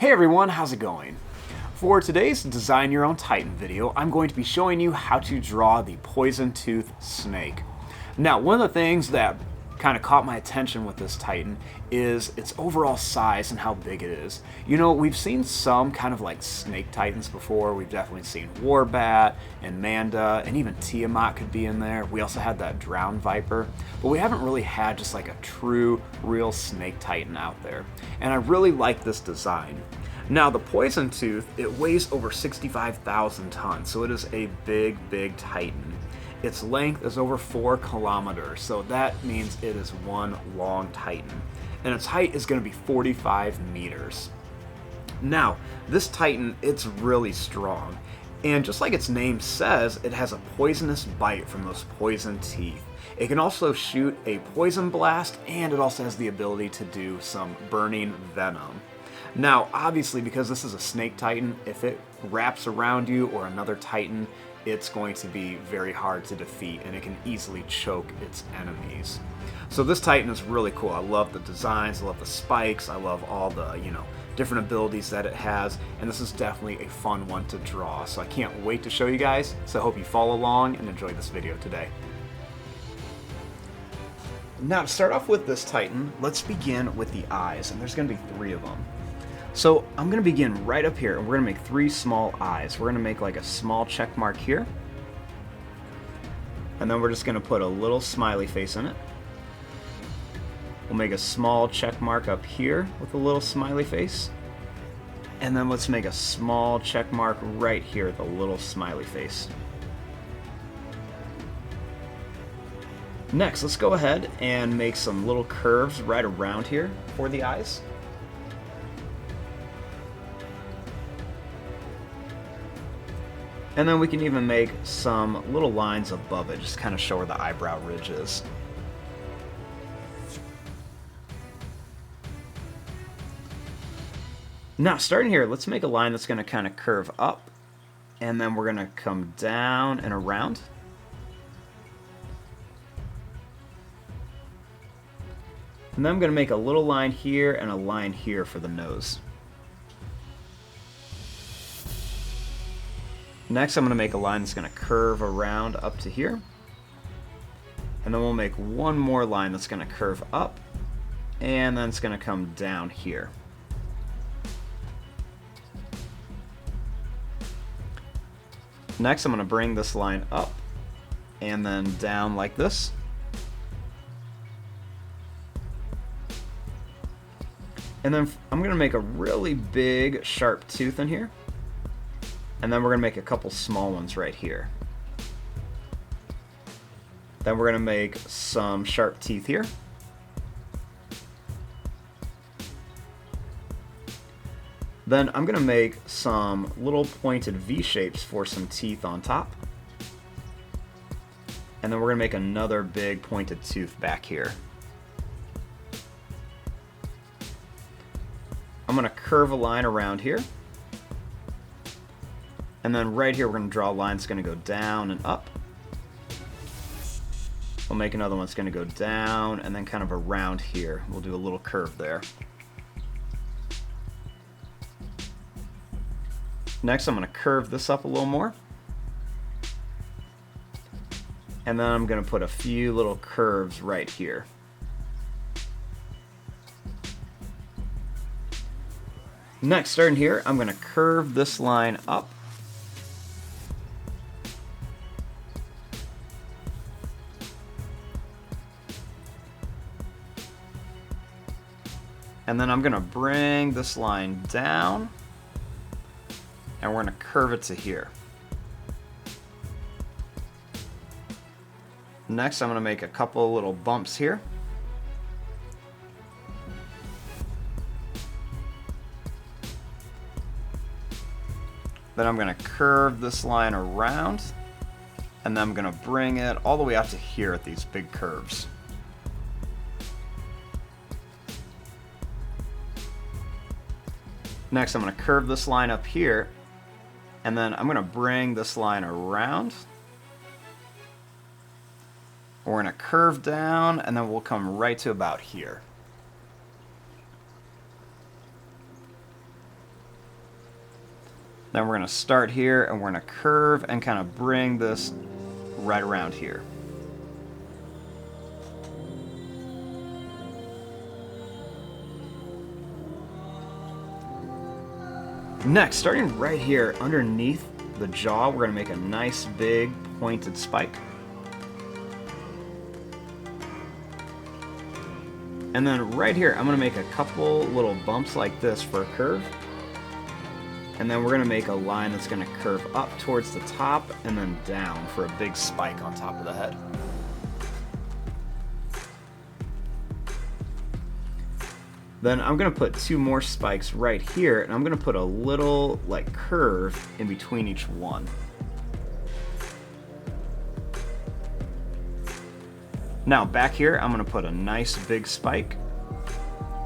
Hey everyone, how's it going? For today's Design Your Own Titan video, I'm going to be showing you how to draw the poison tooth snake. Now, one of the things that kind of caught my attention with this Titan is its overall size and how big it is. You know, we've seen some kind of like snake Titans before. We've definitely seen warbat and manda, and even Tiamat could be in there. We also had that drowned viper, but we haven't really had just like a true, real snake Titan out there. And I really like this design. Now, the poison tooth, it weighs over 65,000 tons, so it is a big, big Titan. Its length is over 4 kilometers, so that means it is one long Titan. And its height is going to be 45 meters. Now, this Titan, it's really strong. And just like its name says, it has a poisonous bite from those poison teeth. It can also shoot a poison blast, and it also has the ability to do some burning venom. Now, obviously, because this is a snake Titan, if it wraps around you or another Titan, it's going to be very hard to defeat, and it can easily choke its enemies. So this Titan is really cool. I love the designs, I love the spikes, I love all the, different abilities that it has, and this is definitely a fun one to draw. So I can't wait to show you guys, so I hope you follow along and enjoy this video today. Now, to start off with this Titan, let's begin with the eyes, and there's going to be 3 of them. So I'm going to begin right up here, and we're going to make 3 small eyes. We're going to make like a small check mark here, and then we're just going to put a little smiley face in it. We'll make a small check mark up here with a little smiley face, and then let's make a small check mark right here with a little smiley face. Next, let's go ahead and make some little curves right around here for the eyes. And then we can even make some little lines above it, just kind of show where the eyebrow ridge is. Now, starting here, let's make a line that's going to kind of curve up, and then we're going to come down and around. And then I'm going to make a little line here and a line here for the nose. Next, I'm going to make a line that's going to curve around up to here. And then we'll make one more line that's going to curve up, and then it's going to come down here. Next, I'm going to bring this line up and then down like this. And then I'm going to make a really big sharp tooth in here. And then we're going to make a couple small ones right here. Then we're going to make some sharp teeth here. Then I'm going to make some little pointed V shapes for some teeth on top. And then we're going to make another big pointed tooth back here. I'm going to curve a line around here. And then right here, we're going to draw a line that's going to go down and up. We'll make another one that's going to go down and then kind of around here. We'll do a little curve there. Next, I'm going to curve this up a little more. And then I'm going to put a few little curves right here. Next, starting here, I'm going to curve this line up. And then I'm going to bring this line down, and we're going to curve it to here. Next, I'm going to make a couple little bumps here. Then I'm going to curve this line around, and then I'm going to bring it all the way out to here at these big curves. Next, I'm going to curve this line up here, and then I'm going to bring this line around. We're going to curve down, and then we'll come right to about here. Then we're going to start here and we're going to curve and kind of bring this right around here. Next, starting right here underneath the jaw, we're going to make a nice big pointed spike. And then right here, I'm going to make a couple little bumps like this for a curve. And then we're going to make a line that's going to curve up towards the top and then down for a big spike on top of the head. Then I'm going to put two more spikes right here, and I'm going to put a little like curve in between each one. Now back here, I'm going to put a nice big spike,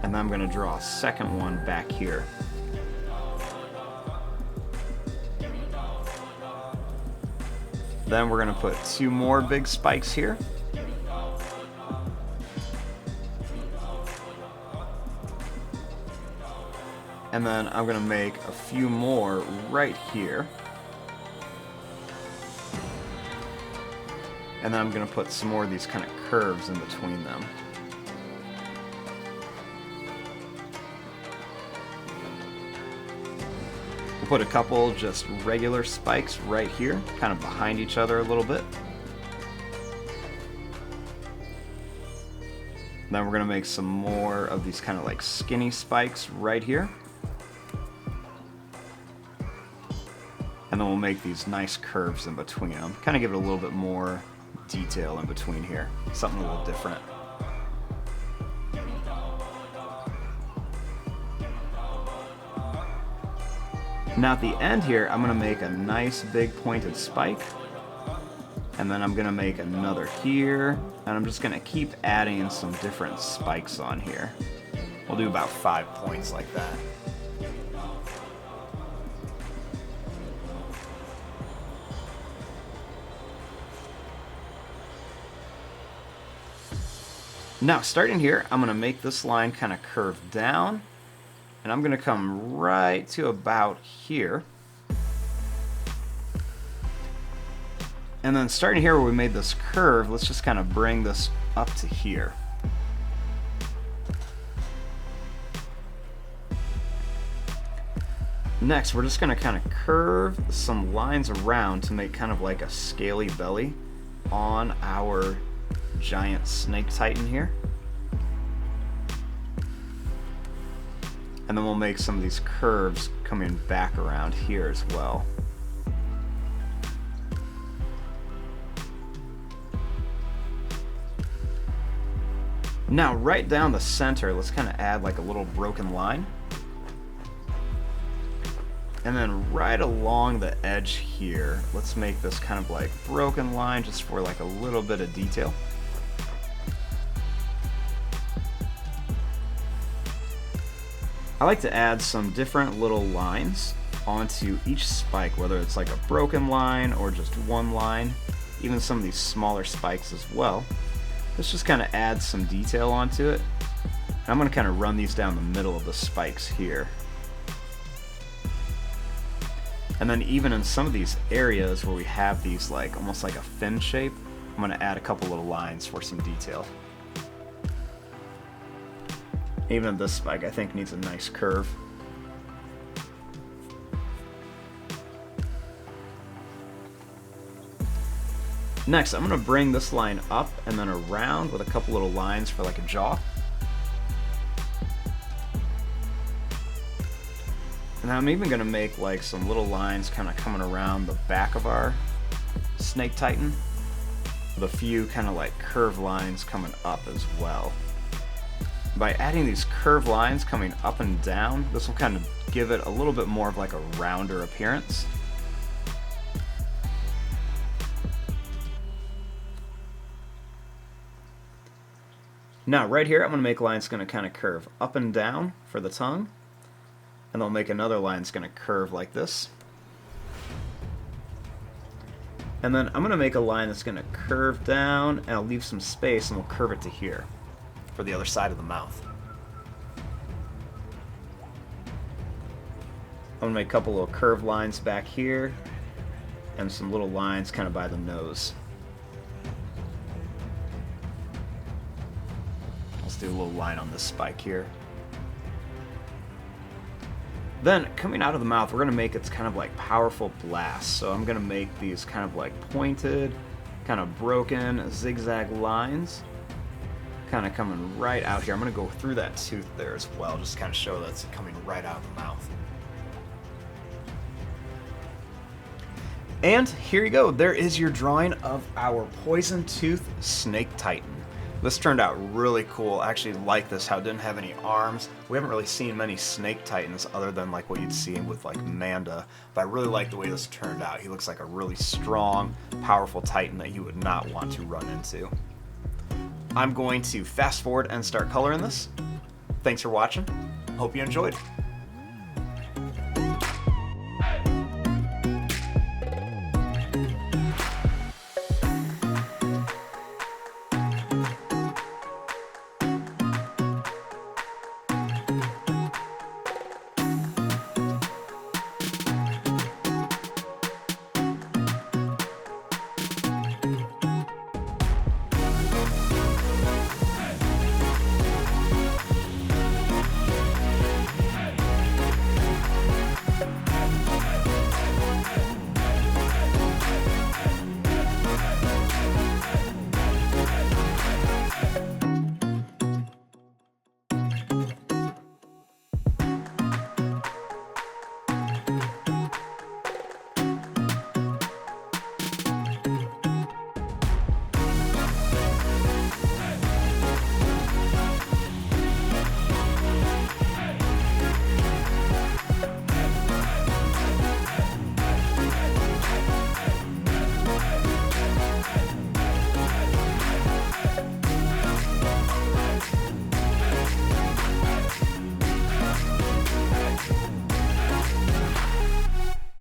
and then I'm going to draw a second one back here. Then we're going to put two more big spikes here. And then I'm going to make a few more right here. And then I'm going to put some more of these kind of curves in between them. We'll put a couple just regular spikes right here, kind of behind each other a little bit. Then we're going to make some more of these kind of like skinny spikes right here. And then we'll make these nice curves in between them. Kind of give it a little bit more detail in between here. Something a little different. Now at the end here, I'm going to make a nice big pointed spike. And then I'm going to make another here. And I'm just going to keep adding some different spikes on here. We'll do about 5 points like that. Now, starting here, I'm going to make this line kind of curve down, and I'm going to come right to about here. And then starting here where we made this curve, let's just kind of bring this up to here. Next, we're just going to kind of curve some lines around to make kind of like a scaly belly on our giant snake titan here. And then we'll make some of these curves coming back around here as well. Now right down the center, let's kind of add like a little broken line. And then right along the edge here, let's make this kind of like broken line just for like a little bit of detail. I like to add some different little lines onto each spike, whether it's like a broken line or just one line, even some of these smaller spikes as well. Let's just kind of add some detail onto it. And I'm going to kind of run these down the middle of the spikes here. And then even in some of these areas where we have these like almost like a fin shape, I'm going to add a couple little lines for some detail. Even this spike, I think, needs a nice curve. Next, I'm going to bring this line up and then around with a couple little lines for like a jaw. And I'm even going to make like some little lines kind of coming around the back of our snake titan with a few kind of like curved lines coming up as well. By adding these curved lines coming up and down, this will kind of give it a little bit more of like a rounder appearance. Now right here, I'm going to make lines going to kind of curve up and down for the tongue. And I'll make another line that's going to curve like this. And then I'm going to make a line that's going to curve down, and I'll leave some space and we'll curve it to here for the other side of the mouth. I'm gonna make a couple little curved lines back here and some little lines kind of by the nose. Let's do a little line on this spike here. Then, coming out of the mouth, we're going to make its kind of like powerful blast. So I'm going to make these kind of like pointed, kind of broken, zigzag lines, kind of coming right out here. I'm going to go through that tooth there as well, just to kind of show that it's coming right out of the mouth. And here you go. There is your drawing of our poison tooth snake titan. This turned out really cool. I actually like this, how it didn't have any arms. We haven't really seen many snake titans other than like what you'd see with like Manda, but I really like the way this turned out. He looks like a really strong, powerful titan that you would not want to run into. I'm going to fast forward and start coloring this. Thanks for watching. Hope you enjoyed.